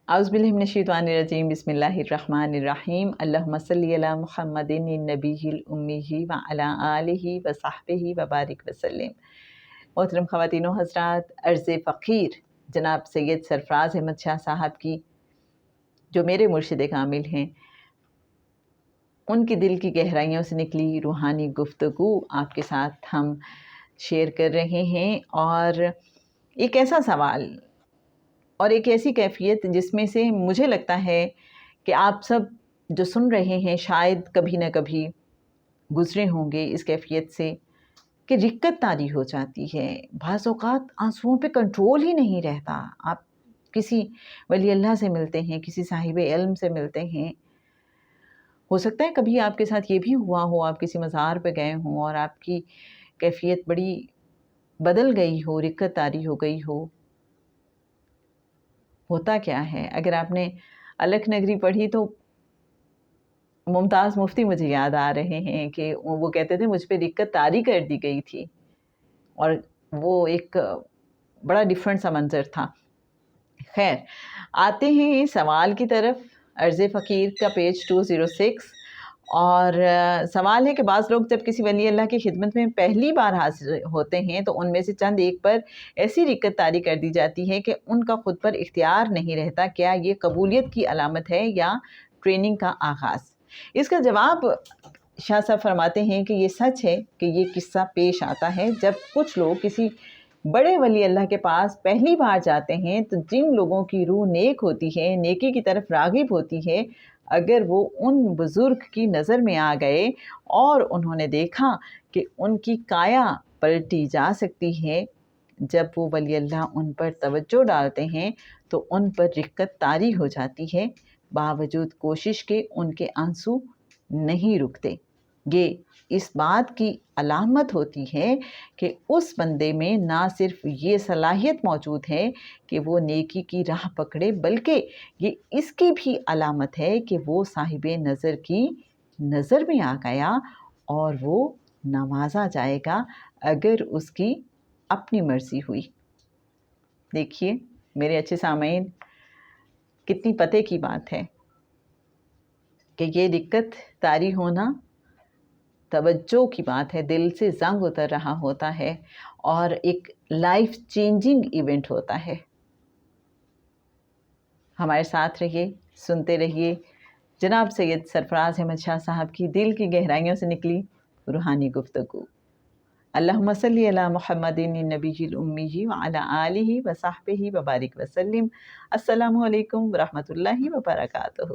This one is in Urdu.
اعوذ باللہ من الشیطان الرجیم بسم اللہ الرحمن الرحیم اللہم صلی علی محمد النبی الامی وعلی آلہ وصحبہ وبارک وسلم۔ محترم خواتین و حضرات، عرض فقیر جناب سید سرفراز احمد شاہ صاحب کی جو میرے مرشد کامل ہیں، ان کی دل کی گہرائیوں سے نکلی روحانی گفتگو آپ کے ساتھ ہم شیئر کر رہے ہیں، اور ایک ایسا سوال اور ایک ایسی کیفیت جس میں سے مجھے لگتا ہے کہ آپ سب جو سن رہے ہیں شاید کبھی نہ کبھی گزرے ہوں گے اس کیفیت سے کہ رقت طاری ہو جاتی ہے۔ بعض اوقات آنسوؤں پہ کنٹرول ہی نہیں رہتا۔ آپ کسی ولی اللہ سے ملتے ہیں، کسی صاحب علم سے ملتے ہیں، ہو سکتا ہے کبھی آپ کے ساتھ یہ بھی ہوا ہو، آپ کسی مزار پہ گئے ہوں اور آپ کی کیفیت بڑی بدل گئی ہو، رقت طاری ہو گئی ہو۔ ہوتا کیا ہے، اگر آپ نے الکھ نگری پڑھی تو ممتاز مفتی مجھے یاد آ رہے ہیں کہ وہ کہتے تھے مجھ پہ رقت طاری کر دی گئی تھی، اور وہ ایک بڑا ڈیفرنٹ سا منظر تھا۔ خیر، آتے ہیں سوال کی طرف۔ عرض فقیر کا پیج 206، اور سوال ہے کہ بعض لوگ جب کسی ولی اللہ کی خدمت میں پہلی بار حاضر ہوتے ہیں تو ان میں سے چند ایک پر ایسی رقت طاری کر دی جاتی ہے کہ ان کا خود پر اختیار نہیں رہتا۔ کیا یہ قبولیت کی علامت ہے یا ٹریننگ کا آغاز؟ اس کا جواب شاہ صاحب فرماتے ہیں کہ یہ سچ ہے کہ یہ قصہ پیش آتا ہے جب کچھ لوگ کسی بڑے ولی اللہ کے پاس پہلی بار جاتے ہیں تو جن لوگوں کی روح نیک ہوتی ہے، نیکی کی طرف راغب ہوتی ہے، اگر وہ ان بزرگ کی نظر میں آ گئے اور انہوں نے دیکھا کہ ان کی کایا پلٹی جا سکتی ہے، جب وہ ولی اللہ ان پر توجہ ڈالتے ہیں تو ان پر رقت طاری ہو جاتی ہے، باوجود کوشش کے ان کے آنسو نہیں رکتے۔ یہ اس بات کی علامت ہوتی ہے کہ اس بندے میں نہ صرف یہ صلاحیت موجود ہے کہ وہ نیکی کی راہ پکڑے، بلکہ یہ اس کی بھی علامت ہے کہ وہ صاحب نظر کی نظر میں آ گیا اور وہ نوازا جائے گا اگر اس کی اپنی مرضی ہوئی۔ دیکھیے میرے اچھے سامعین، کتنی پتے کی بات ہے کہ یہ رقت طاری ہونا توجہ کی بات ہے، دل سے زنگ اتر رہا ہوتا ہے اور ایک لائف چینجنگ ایونٹ ہوتا ہے۔ ہمارے ساتھ رہیے، سنتے رہیے جناب سید سرفراز احمد شاہ صاحب کی دل کی گہرائیوں سے نکلی روحانی گفتگو۔ اللہم صلی علی محمد النبی الامی وعلی آلہ وصحبہ وبارک وسلم۔ السلام علیکم ورحمۃ اللہ وبرکاتہ۔